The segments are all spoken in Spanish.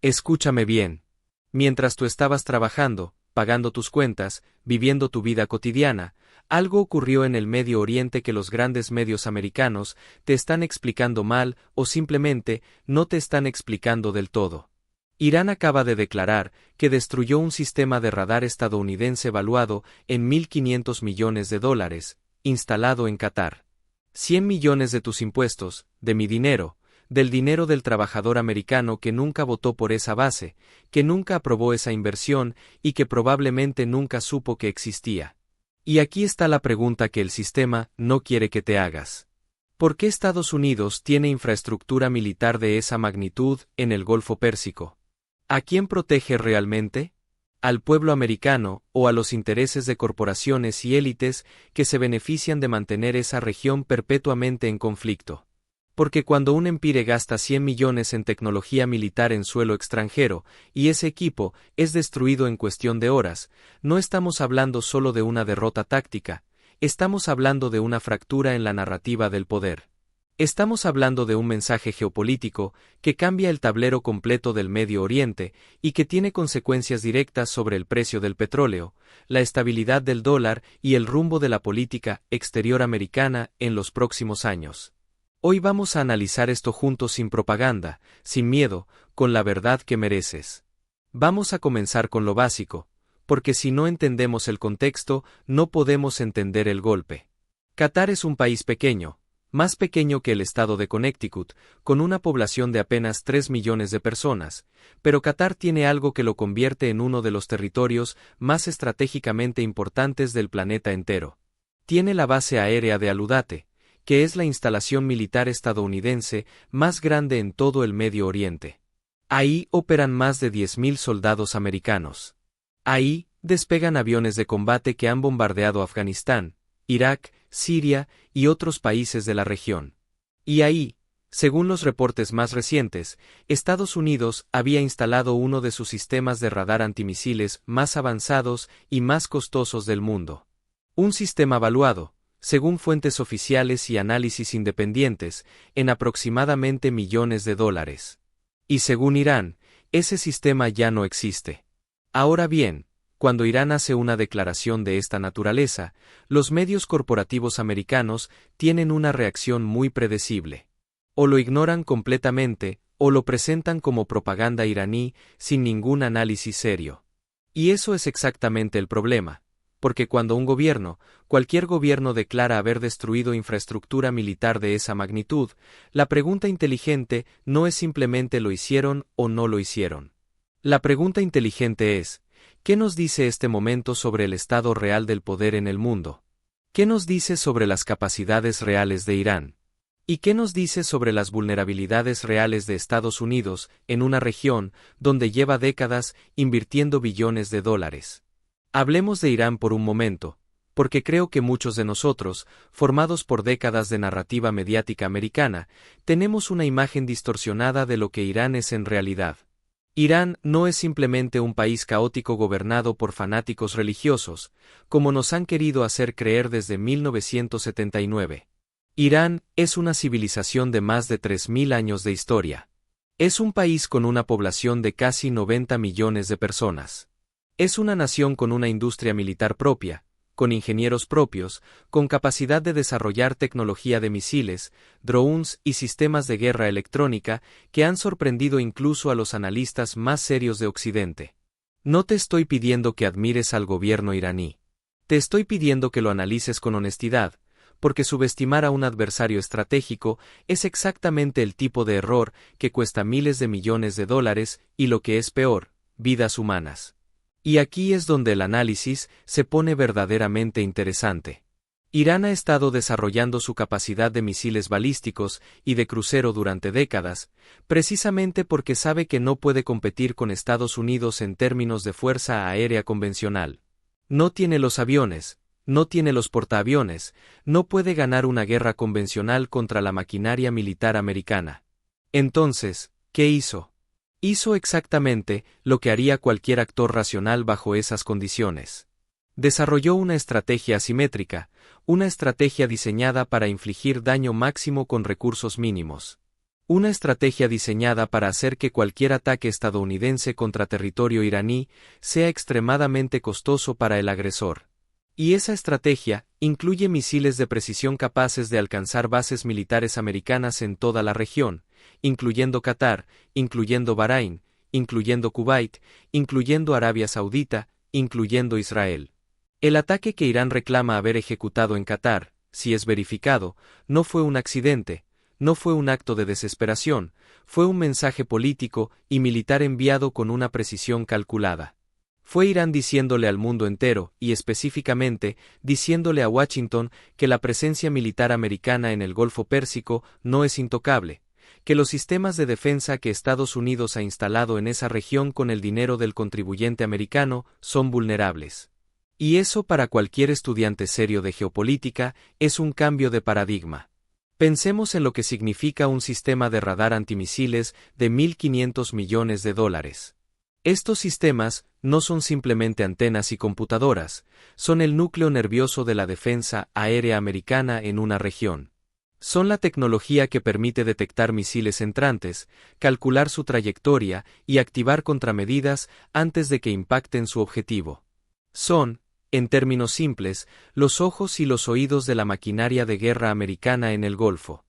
Escúchame bien. Mientras tú estabas trabajando, pagando tus cuentas, viviendo tu vida cotidiana, algo ocurrió en el Medio Oriente que los grandes medios americanos te están explicando mal o simplemente no te están explicando del todo. Irán acaba de declarar que destruyó un sistema de radar estadounidense valuado en $1.500 millones, instalado en Qatar. 100 millones de tus impuestos, de mi dinero, del dinero del trabajador americano que nunca votó por esa base, que nunca aprobó esa inversión y que probablemente nunca supo que existía. Y aquí está la pregunta que el sistema no quiere que te hagas. ¿Por qué Estados Unidos tiene infraestructura militar de esa magnitud en el Golfo Pérsico? ¿A quién protege realmente? ¿Al pueblo americano o a los intereses de corporaciones y élites que se benefician de mantener esa región perpetuamente en conflicto? Porque cuando un empire gasta 100 millones en tecnología militar en suelo extranjero, y ese equipo es destruido en cuestión de horas, no estamos hablando solo de una derrota táctica, estamos hablando de una fractura en la narrativa del poder. Estamos hablando de un mensaje geopolítico que cambia el tablero completo del Medio Oriente y que tiene consecuencias directas sobre el precio del petróleo, la estabilidad del dólar y el rumbo de la política exterior americana en los próximos años. Hoy vamos a analizar esto juntos sin propaganda, sin miedo, con la verdad que mereces. Vamos a comenzar con lo básico, porque si no entendemos el contexto, no podemos entender el golpe. Qatar es un país pequeño, más pequeño que el estado de Connecticut, con una población de apenas 3 millones de personas, pero Qatar tiene algo que lo convierte en uno de los territorios más estratégicamente importantes del planeta entero. Tiene la base aérea de Aludate, que es la instalación militar estadounidense más grande en todo el Medio Oriente. Ahí operan más de 10.000 soldados americanos. Ahí despegan aviones de combate que han bombardeado Afganistán, Irak, Siria y otros países de la región. Y ahí, según los reportes más recientes, Estados Unidos había instalado uno de sus sistemas de radar antimisiles más avanzados y más costosos del mundo. Un sistema valuado, según fuentes oficiales y análisis independientes, en aproximadamente millones de dólares. Y según Irán, ese sistema ya no existe. Ahora bien, cuando Irán hace una declaración de esta naturaleza, los medios corporativos americanos tienen una reacción muy predecible. O lo ignoran completamente, o lo presentan como propaganda iraní sin ningún análisis serio. Y eso es exactamente el problema. Porque cuando un gobierno, cualquier gobierno declara haber destruido infraestructura militar de esa magnitud, la pregunta inteligente no es simplemente lo hicieron o no lo hicieron. La pregunta inteligente es, ¿qué nos dice este momento sobre el estado real del poder en el mundo? ¿Qué nos dice sobre las capacidades reales de Irán? ¿Y qué nos dice sobre las vulnerabilidades reales de Estados Unidos en una región donde lleva décadas invirtiendo billones de dólares? Hablemos de Irán por un momento, porque creo que muchos de nosotros, formados por décadas de narrativa mediática americana, tenemos una imagen distorsionada de lo que Irán es en realidad. Irán no es simplemente un país caótico gobernado por fanáticos religiosos, como nos han querido hacer creer desde 1979. Irán es una civilización de más de 3.000 años de historia. Es un país con una población de casi 90 millones de personas. Es una nación con una industria militar propia, con ingenieros propios, con capacidad de desarrollar tecnología de misiles, drones y sistemas de guerra electrónica que han sorprendido incluso a los analistas más serios de Occidente. No te estoy pidiendo que admires al gobierno iraní. Te estoy pidiendo que lo analices con honestidad, porque subestimar a un adversario estratégico es exactamente el tipo de error que cuesta miles de millones de dólares y, lo que es peor, vidas humanas. Y aquí es donde el análisis se pone verdaderamente interesante. Irán ha estado desarrollando su capacidad de misiles balísticos y de crucero durante décadas, precisamente porque sabe que no puede competir con Estados Unidos en términos de fuerza aérea convencional. No tiene los aviones, no tiene los portaaviones, no puede ganar una guerra convencional contra la maquinaria militar americana. Entonces, ¿qué hizo? Hizo exactamente lo que haría cualquier actor racional bajo esas condiciones. Desarrolló una estrategia asimétrica, una estrategia diseñada para infligir daño máximo con recursos mínimos. Una estrategia diseñada para hacer que cualquier ataque estadounidense contra territorio iraní sea extremadamente costoso para el agresor. Y esa estrategia incluye misiles de precisión capaces de alcanzar bases militares americanas en toda la región, incluyendo Qatar, incluyendo Bahrein, incluyendo Kuwait, incluyendo Arabia Saudita, incluyendo Israel. El ataque que Irán reclama haber ejecutado en Qatar, si es verificado, no fue un accidente, no fue un acto de desesperación, fue un mensaje político y militar enviado con una precisión calculada. Fue Irán diciéndole al mundo entero, y específicamente, diciéndole a Washington que la presencia militar americana en el Golfo Pérsico no es intocable, que los sistemas de defensa que Estados Unidos ha instalado en esa región con el dinero del contribuyente americano son vulnerables. Y eso para cualquier estudiante serio de geopolítica es un cambio de paradigma. Pensemos en lo que significa un sistema de radar antimisiles de $1.500 millones. Estos sistemas no son simplemente antenas y computadoras, son el núcleo nervioso de la defensa aérea americana en una región. Son la tecnología que permite detectar misiles entrantes, calcular su trayectoria y activar contramedidas antes de que impacten su objetivo. Son, en términos simples, los ojos y los oídos de la maquinaria de guerra americana en el Golfo.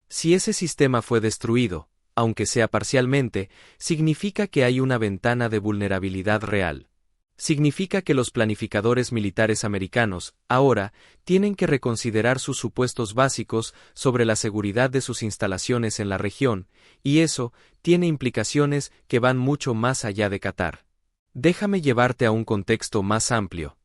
Si ese sistema fue destruido, aunque sea parcialmente, significa que hay una ventana de vulnerabilidad real. Significa que los planificadores militares americanos, ahora, tienen que reconsiderar sus supuestos básicos sobre la seguridad de sus instalaciones en la región, y eso tiene implicaciones que van mucho más allá de Qatar. Déjame llevarte a un contexto más amplio.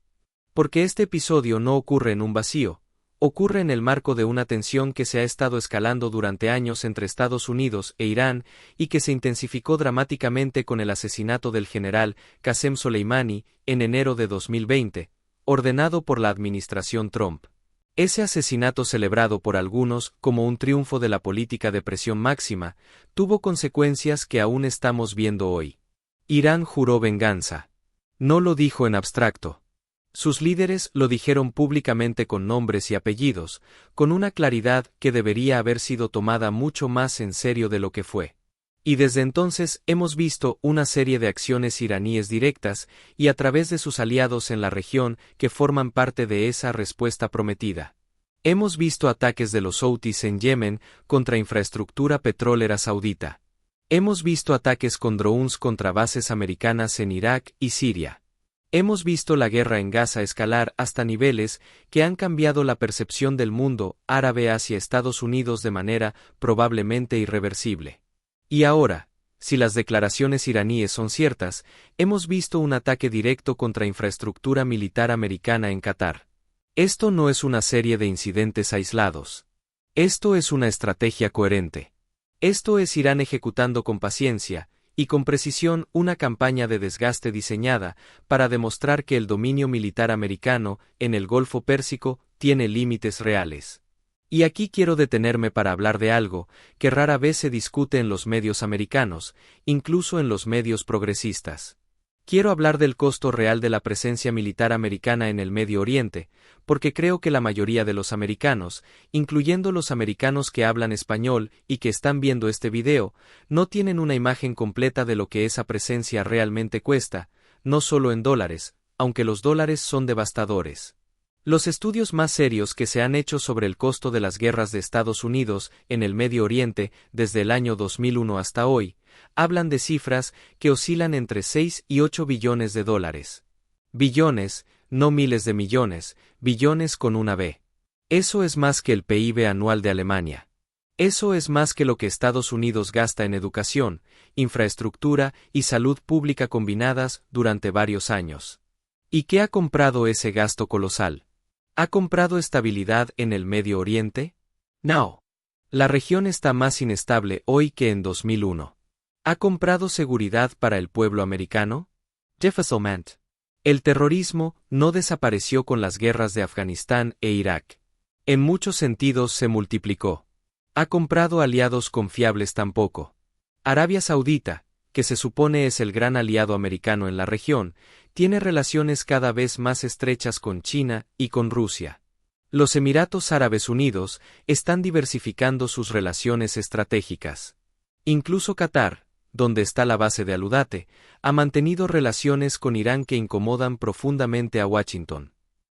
Porque este episodio no ocurre en un vacío, ocurre en el marco de una tensión que se ha estado escalando durante años entre Estados Unidos e Irán y que se intensificó dramáticamente con el asesinato del general Qasem Soleimani en enero de 2020, ordenado por la administración Trump. Ese asesinato, celebrado por algunos como un triunfo de la política de presión máxima, tuvo consecuencias que aún estamos viendo hoy. Irán juró venganza. No lo dijo en abstracto. Sus líderes lo dijeron públicamente con nombres y apellidos, con una claridad que debería haber sido tomada mucho más en serio de lo que fue. Y desde entonces hemos visto una serie de acciones iraníes directas y a través de sus aliados en la región que forman parte de esa respuesta prometida. Hemos visto ataques de los Houthis en Yemen contra infraestructura petrolera saudita. Hemos visto ataques con drones contra bases americanas en Irak y Siria. Hemos visto la guerra en Gaza escalar hasta niveles que han cambiado la percepción del mundo árabe hacia Estados Unidos de manera probablemente irreversible. Y ahora, si las declaraciones iraníes son ciertas, hemos visto un ataque directo contra infraestructura militar americana en Qatar. Esto no es una serie de incidentes aislados. Esto es una estrategia coherente. Esto es Irán ejecutando con paciencia y con precisión una campaña de desgaste diseñada para demostrar que el dominio militar americano en el Golfo Pérsico tiene límites reales. Y aquí quiero detenerme para hablar de algo que rara vez se discute en los medios americanos, incluso en los medios progresistas. Quiero hablar del costo real de la presencia militar americana en el Medio Oriente, porque creo que la mayoría de los americanos, incluyendo los americanos que hablan español y que están viendo este video, no tienen una imagen completa de lo que esa presencia realmente cuesta, no solo en dólares, aunque los dólares son devastadores. Los estudios más serios que se han hecho sobre el costo de las guerras de Estados Unidos en el Medio Oriente desde el año 2001 hasta hoy, hablan de cifras que oscilan entre 6 y 8 billones de dólares. Billones, no miles de millones, billones con una B. Eso es más que el PIB anual de Alemania. Eso es más que lo que Estados Unidos gasta en educación, infraestructura y salud pública combinadas durante varios años. ¿Y qué ha comprado ese gasto colosal? ¿Ha comprado estabilidad en el Medio Oriente? No. La región está más inestable hoy que en 2001. ¿Ha comprado seguridad para el pueblo americano? Jefferson. El terrorismo no desapareció con las guerras de Afganistán e Irak. En muchos sentidos se multiplicó. ¿Ha comprado aliados confiables tampoco? Arabia Saudita, que se supone es el gran aliado americano en la región, tiene relaciones cada vez más estrechas con China y con Rusia. Los Emiratos Árabes Unidos están diversificando sus relaciones estratégicas. Incluso Qatar, donde está la base de Aludate, ha mantenido relaciones con Irán que incomodan profundamente a Washington.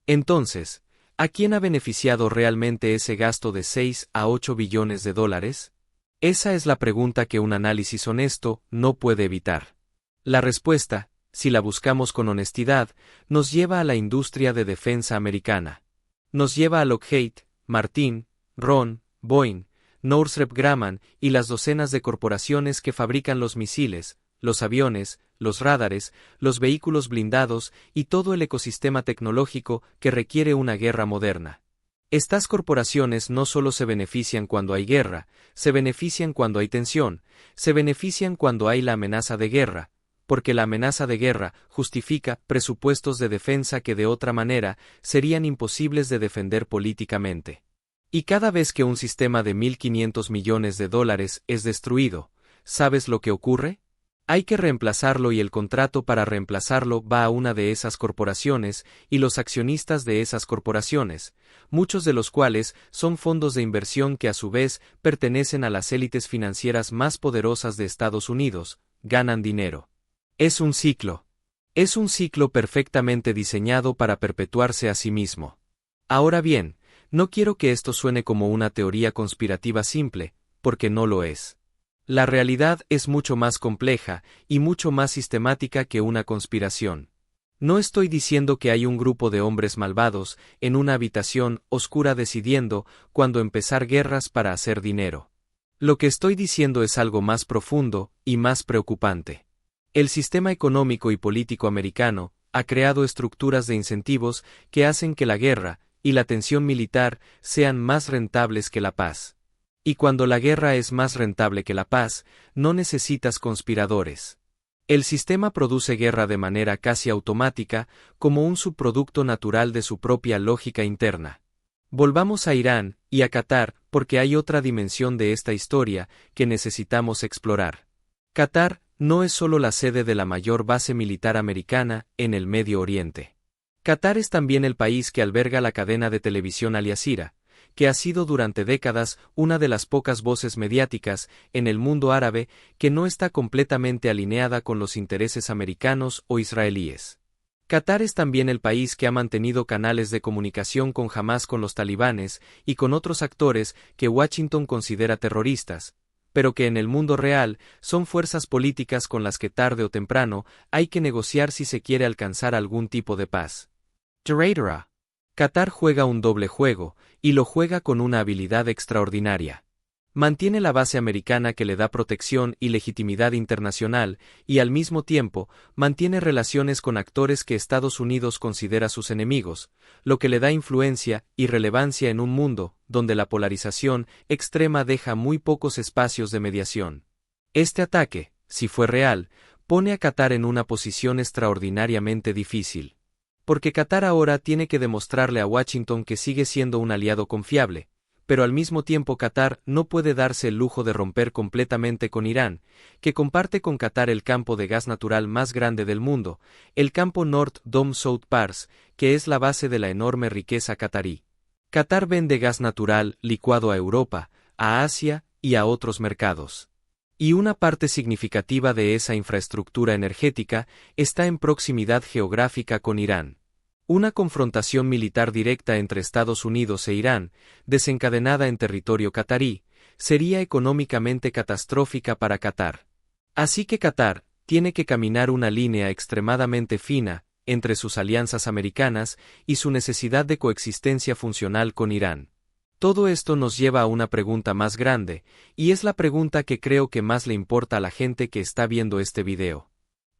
Entonces, ¿a quién ha beneficiado realmente ese gasto de 6 a 8 billones de dólares? Esa es la pregunta que un análisis honesto no puede evitar. La respuesta, si la buscamos con honestidad, nos lleva a la industria de defensa americana. Nos lleva a Lockheed Martin, Ron, Boeing, Northrop Grumman y las docenas de corporaciones que fabrican los misiles, los aviones, los radares, los vehículos blindados y todo el ecosistema tecnológico que requiere una guerra moderna. Estas corporaciones no solo se benefician cuando hay guerra, se benefician cuando hay tensión, se benefician cuando hay la amenaza de guerra, porque la amenaza de guerra justifica presupuestos de defensa que de otra manera serían imposibles de defender políticamente. Y cada vez que un sistema de 1.500 millones de dólares es destruido, ¿sabes lo que ocurre? Hay que reemplazarlo y el contrato para reemplazarlo va a una de esas corporaciones y los accionistas de esas corporaciones, muchos de los cuales son fondos de inversión que a su vez pertenecen a las élites financieras más poderosas de Estados Unidos, ganan dinero. Es un ciclo. Es un ciclo perfectamente diseñado para perpetuarse a sí mismo. Ahora bien, no quiero que esto suene como una teoría conspirativa simple, porque no lo es. La realidad es mucho más compleja y mucho más sistemática que una conspiración. No estoy diciendo que hay un grupo de hombres malvados en una habitación oscura decidiendo cuándo empezar guerras para hacer dinero. Lo que estoy diciendo es algo más profundo y más preocupante. El sistema económico y político americano ha creado estructuras de incentivos que hacen que la guerra y la tensión militar sean más rentables que la paz. Y cuando la guerra es más rentable que la paz, no necesitas conspiradores. El sistema produce guerra de manera casi automática, como un subproducto natural de su propia lógica interna. Volvamos a Irán y a Qatar, porque hay otra dimensión de esta historia que necesitamos explorar. Qatar no es solo la sede de la mayor base militar americana en el Medio Oriente. Qatar es también el país que alberga la cadena de televisión Al Jazeera, que ha sido durante décadas una de las pocas voces mediáticas en el mundo árabe que no está completamente alineada con los intereses americanos o israelíes. Qatar es también el país que ha mantenido canales de comunicación con Hamás, con los talibanes y con otros actores que Washington considera terroristas, pero que en el mundo real son fuerzas políticas con las que tarde o temprano hay que negociar si se quiere alcanzar algún tipo de paz. Qatar juega un doble juego, y lo juega con una habilidad extraordinaria. Mantiene la base americana que le da protección y legitimidad internacional, y al mismo tiempo, mantiene relaciones con actores que Estados Unidos considera sus enemigos, lo que le da influencia y relevancia en un mundo donde la polarización extrema deja muy pocos espacios de mediación. Este ataque, si fue real, pone a Qatar en una posición extraordinariamente difícil. Porque Qatar ahora tiene que demostrarle a Washington que sigue siendo un aliado confiable, pero al mismo tiempo Qatar no puede darse el lujo de romper completamente con Irán, que comparte con Qatar el campo de gas natural más grande del mundo, el campo North Dome South Pars, que es la base de la enorme riqueza qatarí. Qatar vende gas natural licuado a Europa, a Asia y a otros mercados. Y una parte significativa de esa infraestructura energética está en proximidad geográfica con Irán. Una confrontación militar directa entre Estados Unidos e Irán, desencadenada en territorio qatarí, sería económicamente catastrófica para Qatar. Así que Qatar tiene que caminar una línea extremadamente fina entre sus alianzas americanas y su necesidad de coexistencia funcional con Irán. Todo esto nos lleva a una pregunta más grande, y es la pregunta que creo que más le importa a la gente que está viendo este video.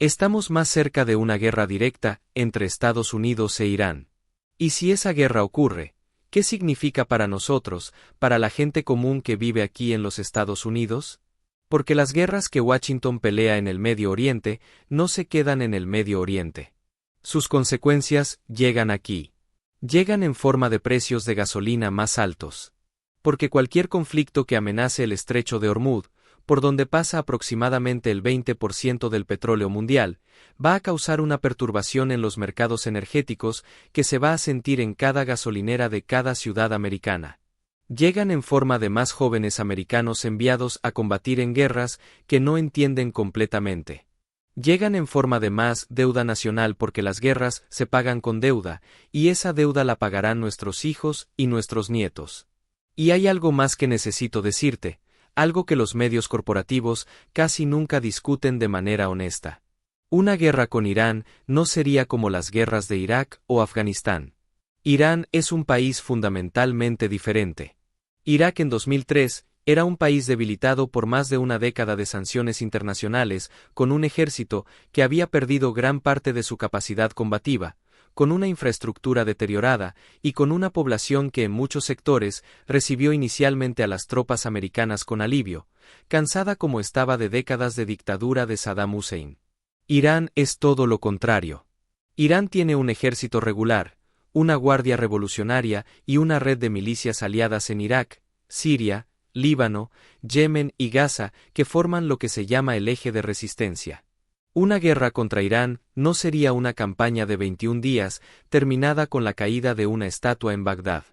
¿Estamos más cerca de una guerra directa entre Estados Unidos e Irán? Y si esa guerra ocurre, ¿qué significa para nosotros, para la gente común que vive aquí en los Estados Unidos? Porque las guerras que Washington pelea en el Medio Oriente no se quedan en el Medio Oriente. Sus consecuencias llegan aquí. Llegan en forma de precios de gasolina más altos. Porque cualquier conflicto que amenace el estrecho de Hormuz, por donde pasa aproximadamente el 20% del petróleo mundial, va a causar una perturbación en los mercados energéticos que se va a sentir en cada gasolinera de cada ciudad americana. Llegan en forma de más jóvenes americanos enviados a combatir en guerras que no entienden completamente. Llegan en forma de más deuda nacional porque las guerras se pagan con deuda, y esa deuda la pagarán nuestros hijos y nuestros nietos. Y hay algo más que necesito decirte, algo que los medios corporativos casi nunca discuten de manera honesta. Una guerra con Irán no sería como las guerras de Irak o Afganistán. Irán es un país fundamentalmente diferente. Irak en 2003 era un país debilitado por más de una década de sanciones internacionales, con un ejército que había perdido gran parte de su capacidad combativa, con una infraestructura deteriorada y con una población que en muchos sectores recibió inicialmente a las tropas americanas con alivio, cansada como estaba de décadas de dictadura de Saddam Hussein. Irán es todo lo contrario. Irán tiene un ejército regular, una guardia revolucionaria y una red de milicias aliadas en Irak, Siria, Líbano, Yemen y Gaza que forman lo que se llama el eje de resistencia. Una guerra contra Irán no sería una campaña de 21 días terminada con la caída de una estatua en Bagdad.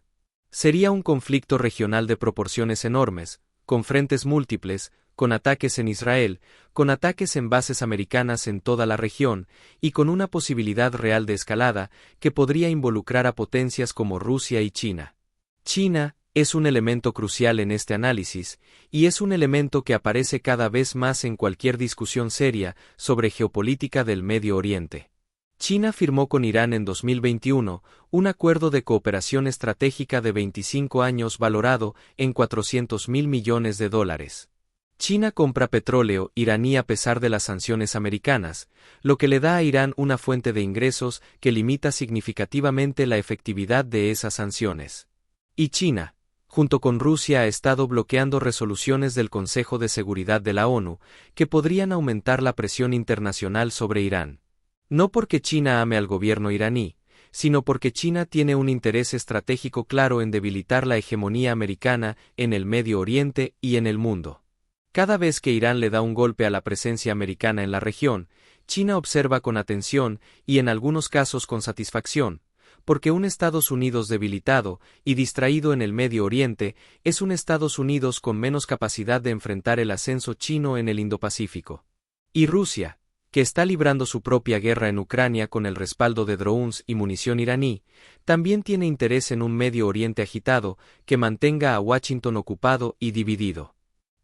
Sería un conflicto regional de proporciones enormes, con frentes múltiples, con ataques en Israel, con ataques en bases americanas en toda la región, y con una posibilidad real de escalada que podría involucrar a potencias como Rusia y China. China es un elemento crucial en este análisis, y es un elemento que aparece cada vez más en cualquier discusión seria sobre geopolítica del Medio Oriente. China firmó con Irán en 2021 un acuerdo de cooperación estratégica de 25 años valorado en $400.000 millones. China compra petróleo iraní a pesar de las sanciones americanas, lo que le da a Irán una fuente de ingresos que limita significativamente la efectividad de esas sanciones. Y China, junto con Rusia, ha estado bloqueando resoluciones del Consejo de Seguridad de la ONU que podrían aumentar la presión internacional sobre Irán. No porque China ame al gobierno iraní, sino porque China tiene un interés estratégico claro en debilitar la hegemonía americana en el Medio Oriente y en el mundo. Cada vez que Irán le da un golpe a la presencia americana en la región, China observa con atención y en algunos casos con satisfacción, porque un Estados Unidos debilitado y distraído en el Medio Oriente es un Estados Unidos con menos capacidad de enfrentar el ascenso chino en el Indo-Pacífico. Y Rusia, que está librando su propia guerra en Ucrania con el respaldo de drones y munición iraní, también tiene interés en un Medio Oriente agitado que mantenga a Washington ocupado y dividido.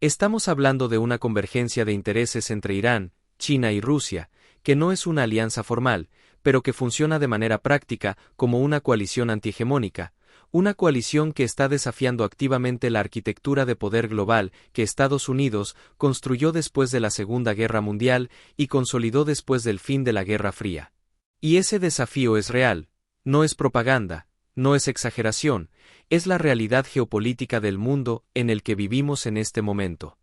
Estamos hablando de una convergencia de intereses entre Irán, China y Rusia, que no es una alianza formal, pero que funciona de manera práctica como una coalición antihegemónica, una coalición que está desafiando activamente la arquitectura de poder global que Estados Unidos construyó después de la Segunda Guerra Mundial y consolidó después del fin de la Guerra Fría. Y ese desafío es real, no es propaganda, no es exageración, es la realidad geopolítica del mundo en el que vivimos en este momento.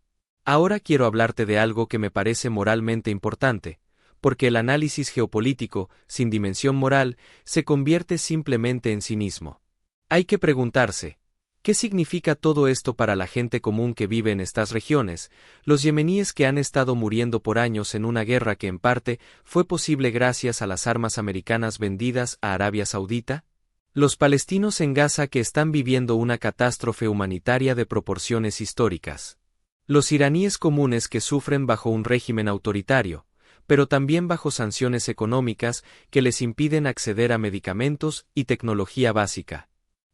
Ahora quiero hablarte de algo que me parece moralmente importante, porque el análisis geopolítico, sin dimensión moral, se convierte simplemente en cinismo. Hay que preguntarse, ¿qué significa todo esto para la gente común que vive en estas regiones, los yemeníes que han estado muriendo por años en una guerra que en parte fue posible gracias a las armas americanas vendidas a Arabia Saudita? Los palestinos en Gaza que están viviendo una catástrofe humanitaria de proporciones históricas. Los iraníes comunes que sufren bajo un régimen autoritario, pero también bajo sanciones económicas que les impiden acceder a medicamentos y tecnología básica.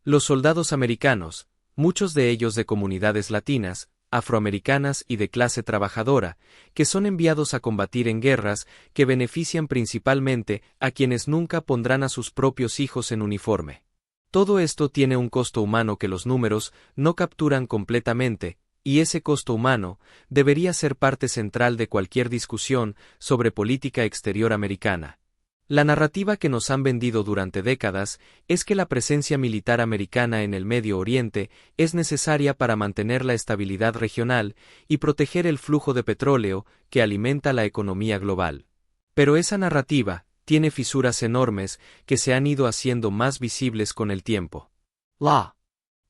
Los soldados americanos, muchos de ellos de comunidades latinas, afroamericanas y de clase trabajadora, que son enviados a combatir en guerras que benefician principalmente a quienes nunca pondrán a sus propios hijos en uniforme. Todo esto tiene un costo humano que los números no capturan completamente, y ese costo humano debería ser parte central de cualquier discusión sobre política exterior americana. La narrativa que nos han vendido durante décadas es que la presencia militar americana en el Medio Oriente es necesaria para mantener la estabilidad regional y proteger el flujo de petróleo que alimenta la economía global. Pero esa narrativa tiene fisuras enormes que se han ido haciendo más visibles con el tiempo. La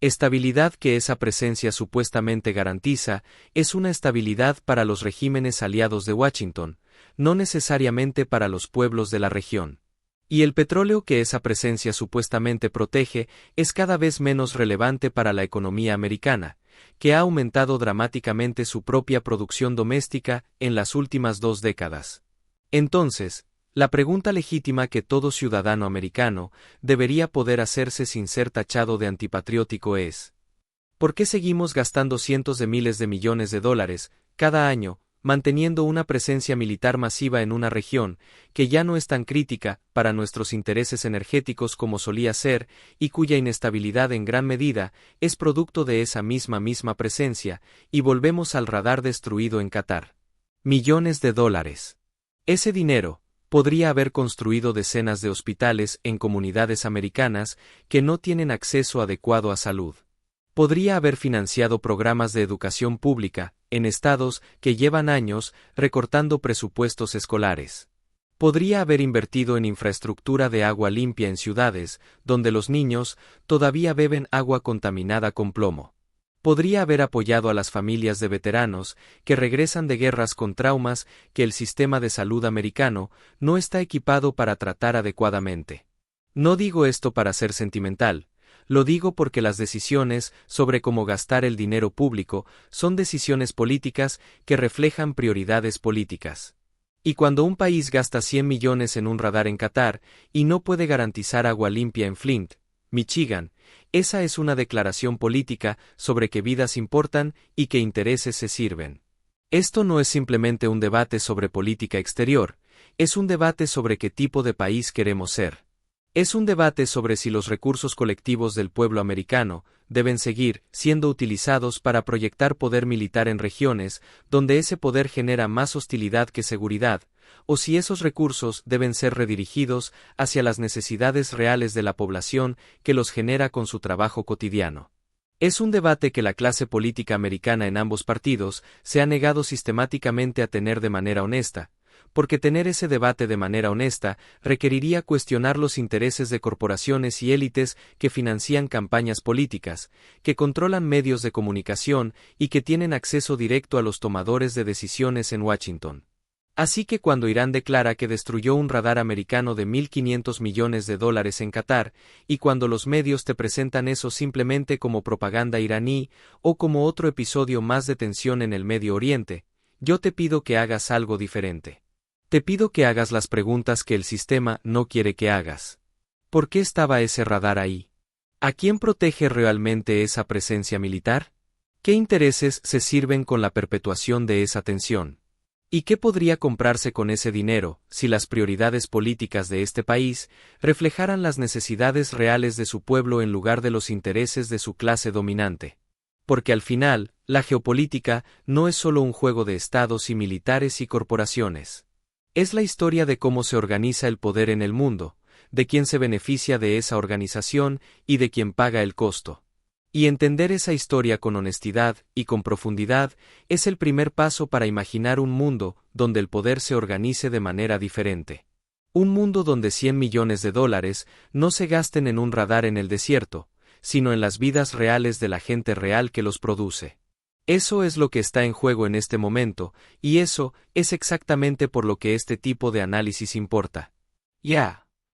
estabilidad que esa presencia supuestamente garantiza es una estabilidad para los regímenes aliados de Washington, no necesariamente para los pueblos de la región. Y el petróleo que esa presencia supuestamente protege es cada vez menos relevante para la economía americana, que ha aumentado dramáticamente su propia producción doméstica en las últimas 2 décadas. Entonces, la pregunta legítima que todo ciudadano americano debería poder hacerse sin ser tachado de antipatriótico es: ¿por qué seguimos gastando cientos de miles de millones de dólares cada año, manteniendo una presencia militar masiva en una región que ya no es tan crítica para nuestros intereses energéticos como solía ser y cuya inestabilidad en gran medida es producto de esa misma presencia, y volvemos al radar destruido en Qatar? Millones de dólares. Ese dinero podría haber construido decenas de hospitales en comunidades americanas que no tienen acceso adecuado a salud. Podría haber financiado programas de educación pública en estados que llevan años recortando presupuestos escolares. Podría haber invertido en infraestructura de agua limpia en ciudades donde los niños todavía beben agua contaminada con plomo. Podría haber apoyado a las familias de veteranos que regresan de guerras con traumas que el sistema de salud americano no está equipado para tratar adecuadamente. No digo esto para ser sentimental. Lo digo porque las decisiones sobre cómo gastar el dinero público son decisiones políticas que reflejan prioridades políticas. Y cuando un país gasta 100 millones en un radar en Qatar y no puede garantizar agua limpia en Flint, Michigan, esa es una declaración política sobre qué vidas importan y qué intereses se sirven. Esto no es simplemente un debate sobre política exterior, es un debate sobre qué tipo de país queremos ser. Es un debate sobre si los recursos colectivos del pueblo americano deben seguir siendo utilizados para proyectar poder militar en regiones donde ese poder genera más hostilidad que seguridad, o si esos recursos deben ser redirigidos hacia las necesidades reales de la población que los genera con su trabajo cotidiano. Es un debate que la clase política americana en ambos partidos se ha negado sistemáticamente a tener de manera honesta, porque tener ese debate de manera honesta requeriría cuestionar los intereses de corporaciones y élites que financian campañas políticas, que controlan medios de comunicación y que tienen acceso directo a los tomadores de decisiones en Washington. Así que cuando Irán declara que destruyó un radar americano de 1.500 millones de dólares en Qatar, y cuando los medios te presentan eso simplemente como propaganda iraní o como otro episodio más de tensión en el Medio Oriente, yo te pido que hagas algo diferente. Te pido que hagas las preguntas que el sistema no quiere que hagas. ¿Por qué estaba ese radar ahí? ¿A quién protege realmente esa presencia militar? ¿Qué intereses se sirven con la perpetuación de esa tensión? ¿Y qué podría comprarse con ese dinero si las prioridades políticas de este país reflejaran las necesidades reales de su pueblo en lugar de los intereses de su clase dominante? Porque al final, la geopolítica no es solo un juego de estados y militares y corporaciones. Es la historia de cómo se organiza el poder en el mundo, de quién se beneficia de esa organización y de quién paga el costo. Y entender esa historia con honestidad y con profundidad es el primer paso para imaginar un mundo donde el poder se organice de manera diferente. Un mundo donde 100 millones de dólares no se gasten en un radar en el desierto, sino en las vidas reales de la gente real que los produce. Eso es lo que está en juego en este momento, y eso es exactamente por lo que este tipo de análisis importa. Ya.